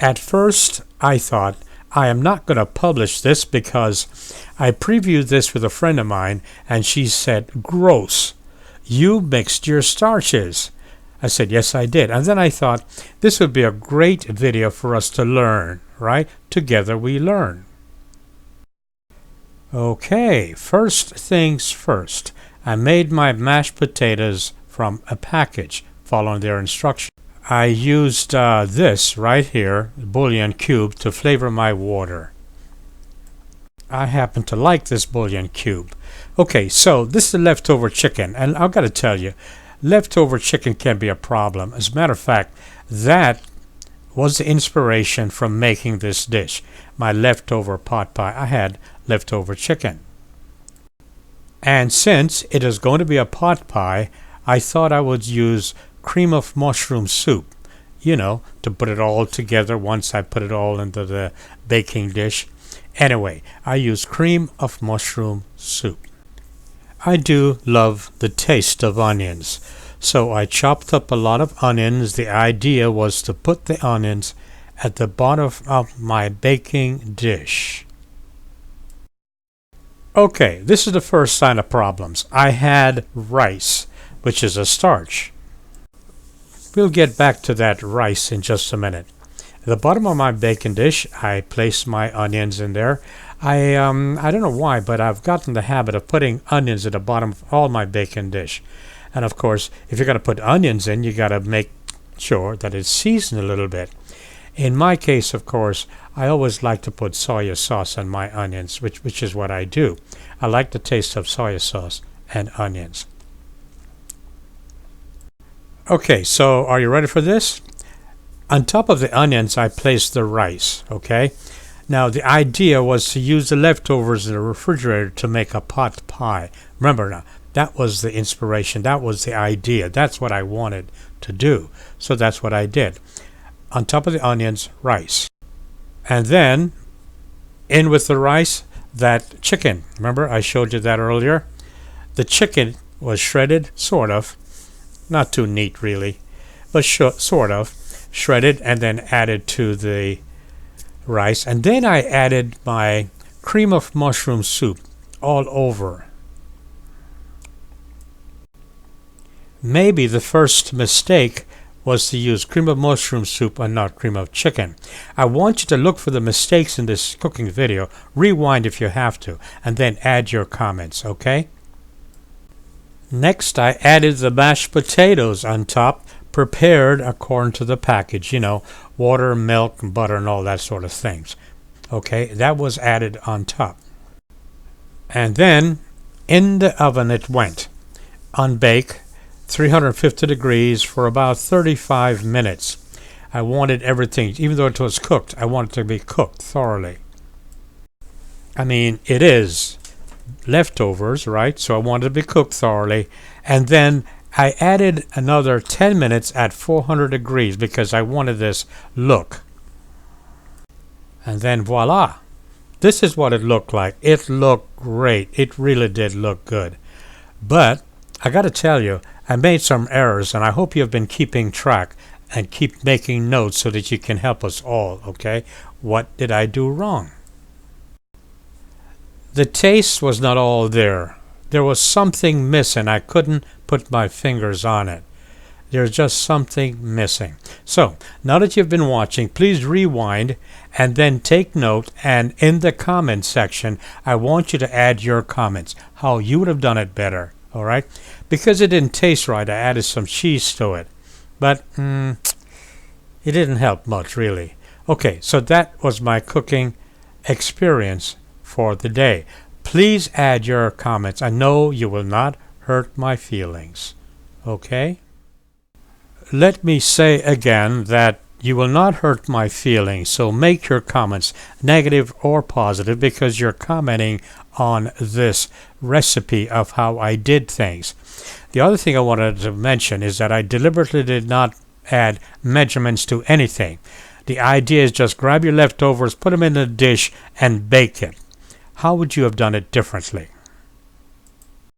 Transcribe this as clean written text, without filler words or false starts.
At first, I thought, I am not going to publish this because I previewed this with a friend of mine and she said, gross, you mixed your starches. I said, yes, I did. And then I thought, this would be a great video for us to learn, right? Together we learn. Okay, first things first. I made my mashed potatoes from a package, following their instructions. I used this right here, bouillon cube, to flavor my water. I happen to like this bouillon cube. Okay, so this is the leftover chicken, and I've got to tell you, leftover chicken can be a problem. As a matter of fact, that was the inspiration from making this dish. My leftover pot pie, I had leftover chicken. And since it is going to be a pot pie, I thought I would use cream of mushroom soup, to put it all together once I put it all into the baking dish. Anyway, I use cream of mushroom soup. I do love the taste of onions, so I chopped up a lot of onions. The idea was to put the onions at the bottom of my baking dish. Okay, this is the first sign of problems. I had rice, which is a starch. We'll get back to that rice in just a minute. At the bottom of my baking dish, I place my onions in there. I don't know why, but I've gotten the habit of putting onions at the bottom of all my baking dish. And of course, if you're going to put onions in, you got to make sure that it's seasoned a little bit. In my case, of course, I always like to put soy sauce on my onions, which is what I do. I like the taste of soy sauce and onions. Okay, so are you ready for this? On top of the onions, I placed the rice, okay? Now, the idea was to use the leftovers in the refrigerator to make a pot pie. Remember now, that was the inspiration. That was the idea. That's what I wanted to do. So that's what I did. On top of the onions, rice. And then, in with the rice, that chicken. Remember, I showed you that earlier? The chicken was shredded, sort of. Not too neat, really, but sort of. Shredded and then added to the rice. And then I added my cream of mushroom soup all over. Maybe the first mistake was to use cream of mushroom soup and not cream of chicken. I want you to look for the mistakes in this cooking video. Rewind if you have to, and then add your comments, okay? Next, I added the mashed potatoes on top, prepared according to the package, water, milk, butter, and all that sort of things. Okay, that was added on top. And then, in the oven it went, on bake, 350 degrees for about 35 minutes. I wanted everything, even though it was cooked, I wanted it to be cooked thoroughly. I mean, it is leftovers, right? So I wanted it to be cooked thoroughly. And then I added another 10 minutes at 400 degrees because I wanted this look. And then voila, this is what it looked like. It looked great. It really did look good. But I got to tell you, I made some errors, and I hope you have been keeping track and keep making notes so that you can help us all, okay? What did I do wrong? The taste was not all there. There was something missing. I couldn't put my fingers on it. There's just something missing. So, now that you've been watching, please rewind and then take note, and in the comment section, I want you to add your comments, how you would have done it better, all right? Because it didn't taste right, I added some cheese to it. But it didn't help much, really. Okay, so that was my cooking experience for the day. Please add your comments. I know you will not hurt my feelings. Okay? Let me say again that you will not hurt my feelings, so make your comments negative or positive because you're commenting on this recipe of how I did things. The other thing I wanted to mention is that I deliberately did not add measurements to anything. The idea is just grab your leftovers, put them in a dish, and bake it. How would you have done it differently?